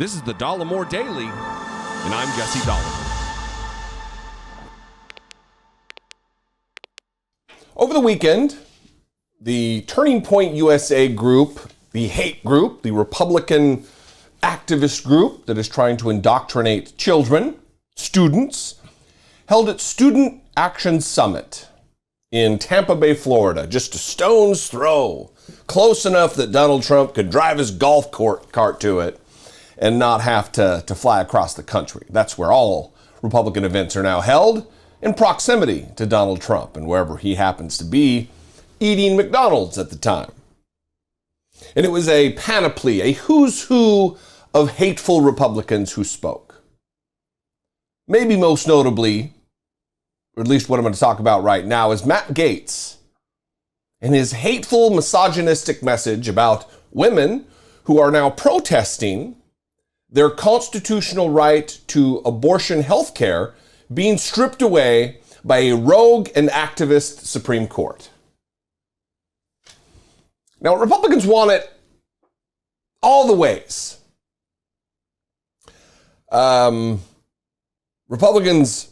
This is the Dollemore Daily, and I'm Jesse Dollemore. Over the weekend, the Turning Point USA group, the hate group, the Republican activist group that is trying to indoctrinate children, students, held its Student Action Summit in Tampa Bay, Florida, just a stone's throw, close enough that Donald Trump could drive his golf cart to it and not have to fly across the country. That's where all Republican events are now held, in proximity to Donald Trump and wherever he happens to be eating McDonald's at the time. And it was a panoply, a who's who of hateful Republicans who spoke. Maybe most notably, or at least what I'm going to talk about right now, is Matt Gaetz and his hateful, misogynistic message about women who are now protesting their constitutional right to abortion health care being stripped away by a rogue and activist Supreme Court. Now, Republicans want it all the ways. Republicans,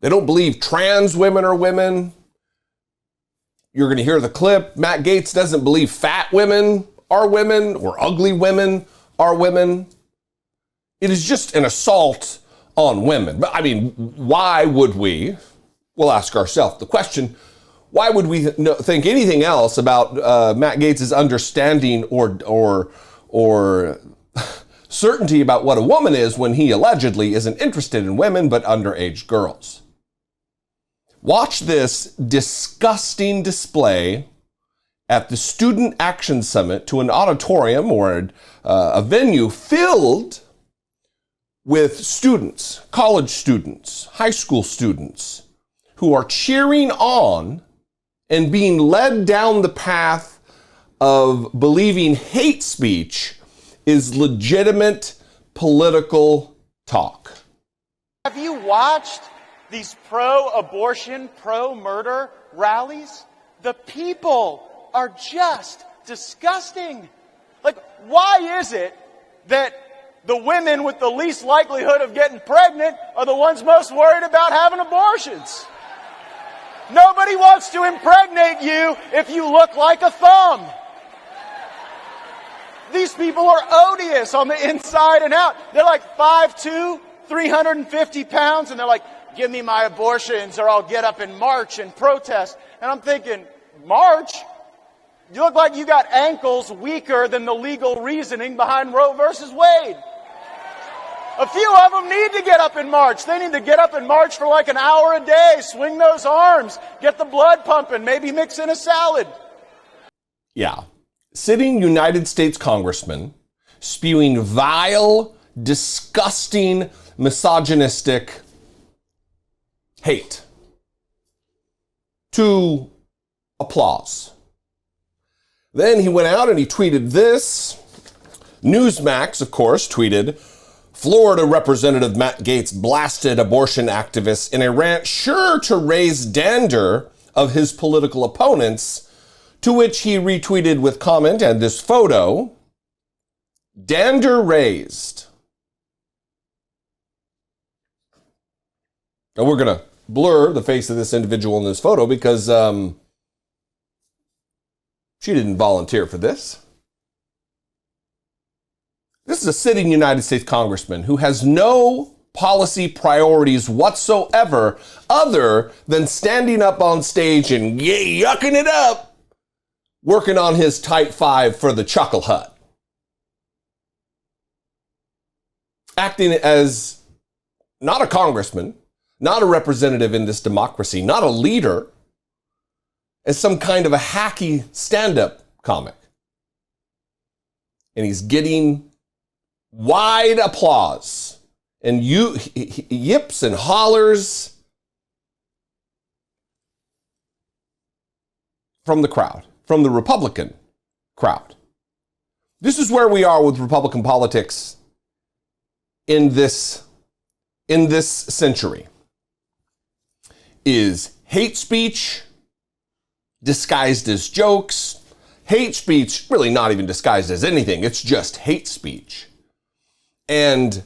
they don't believe trans women are women. You're going to hear the clip. Matt Gaetz doesn't believe fat women are women or ugly women are women. It is just an assault on women. But I mean, why would we? We'll ask ourselves the question, why would we think anything else about Matt Gaetz' understanding or certainty about what a woman is when he allegedly isn't interested in women but underage girls? Watch this disgusting display at the Student Action Summit to an auditorium or a venue filled with students, college students, high school students, who are cheering on and being led down the path of believing hate speech is legitimate political talk. Have you watched these pro-abortion, pro-murder rallies? The people are just disgusting. Like, why is it that the women with the least likelihood of getting pregnant are the ones most worried about having abortions? Nobody wants to impregnate you if you look like a thumb. These people are odious on the inside and out. They're like 5'2", 350 pounds, and they're like, give me my abortions or I'll get up and march and protest. And I'm thinking, march? You look like you got ankles weaker than the legal reasoning behind Roe versus Wade. A few of them need to get up and march. They need to get up and march for like an hour a day, swing those arms, get the blood pumping, maybe mix in a salad. Yeah. Sitting United States congressman spewing vile, disgusting, misogynistic hate to applause. Then he went out and he tweeted this. Newsmax, of course, tweeted, Florida Representative Matt Gaetz blasted abortion activists in a rant sure to raise dander of his political opponents, to which he retweeted with comment and this photo, dander raised. Now we're going to blur the face of this individual in this photo because she didn't volunteer for this. This is a sitting United States congressman who has no policy priorities whatsoever other than standing up on stage and yucking it up, working on his Type 5 for the Chuckle Hut. Acting as not a congressman, not a representative in this democracy, not a leader, as some kind of a hacky stand-up comic. And he's getting wide applause and yips and hollers from the crowd, from the Republican crowd. This is where we are with Republican politics in this century. Is hate speech disguised as jokes, hate speech really not even disguised as anything, it's just hate speech. and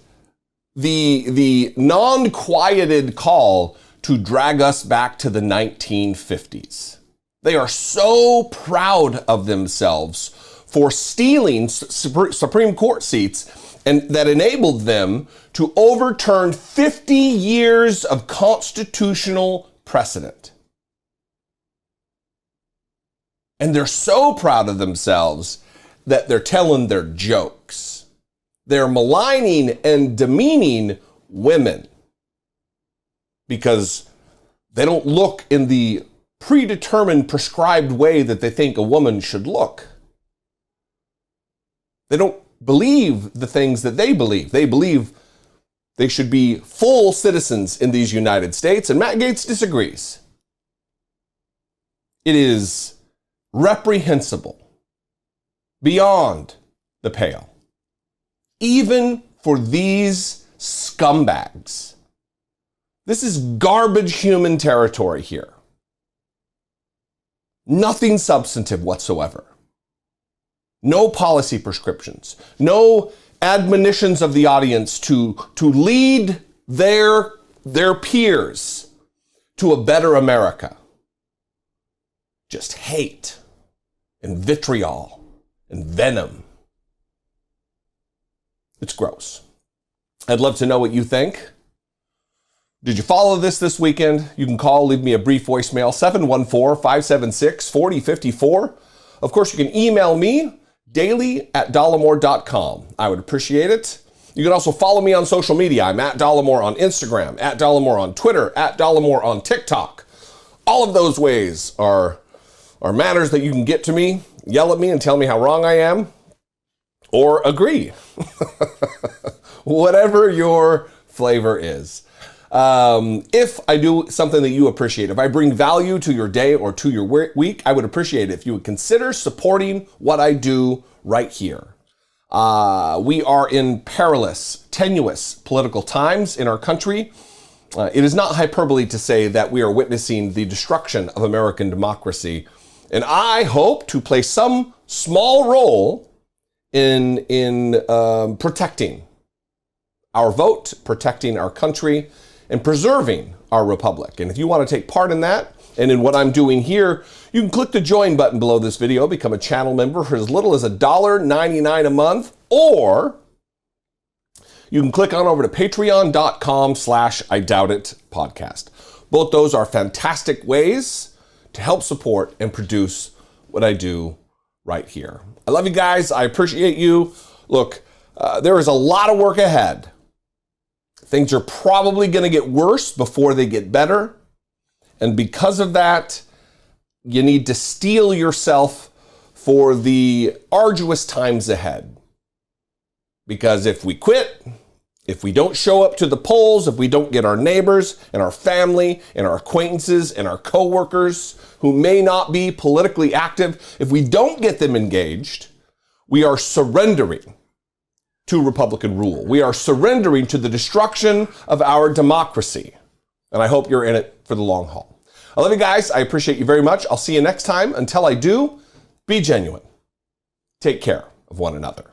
the non-quieted call to drag us back to the 1950s. They are so proud of themselves for stealing Supreme Court seats and that enabled them to overturn 50 years of constitutional precedent. And they're so proud of themselves that they're telling their jokes. They're maligning and demeaning women because they don't look in the predetermined, prescribed way that they think a woman should look. They don't believe the things that they believe. They believe they should be full citizens in these United States, and Matt Gaetz disagrees. It is reprehensible, beyond the pale, even for these scumbags. This is garbage human territory here. Nothing substantive whatsoever. No policy prescriptions. No admonitions of the audience to lead their peers to a better America. Just hate and vitriol and venom. It's gross. I'd love to know what you think. Did you follow this weekend? You can call, leave me a brief voicemail, 714-576-4054. Of course, you can email me, daily@dollemore.com. I would appreciate it. You can also follow me on social media. I'm at Dollemore on Instagram, at Dollemore on Twitter, at Dollemore on TikTok. All of those ways are matters that you can get to me, yell at me and tell me how wrong I am, or agree. Whatever your flavor is. If I do something that you appreciate, if I bring value to your day or to your week, I would appreciate it if you would consider supporting what I do right here. We are in perilous, tenuous political times in our country. It is not hyperbole to say that we are witnessing the destruction of American democracy. And I hope to play some small role in protecting our vote, protecting our country, and preserving our republic. And if you want to take part in that and in what I'm doing here, you can click the join button below this video, become a channel member for as little as $1.99 a month, or you can click on over to patreon.com/IDoubtIt podcast. Both those are fantastic ways to help support and produce what I do right here. I love you guys. I appreciate you. Look, there is a lot of work ahead. Things are probably going to get worse before they get better. And because of that, you need to steel yourself for the arduous times ahead. Because if we quit, if we don't show up to the polls, if we don't get our neighbors and our family and our acquaintances and our coworkers who may not be politically active, if we don't get them engaged, we are surrendering to Republican rule. We are surrendering to the destruction of our democracy. And I hope you're in it for the long haul. I love you guys. I appreciate you very much. I'll see you next time. Until I do, be genuine. Take care of one another.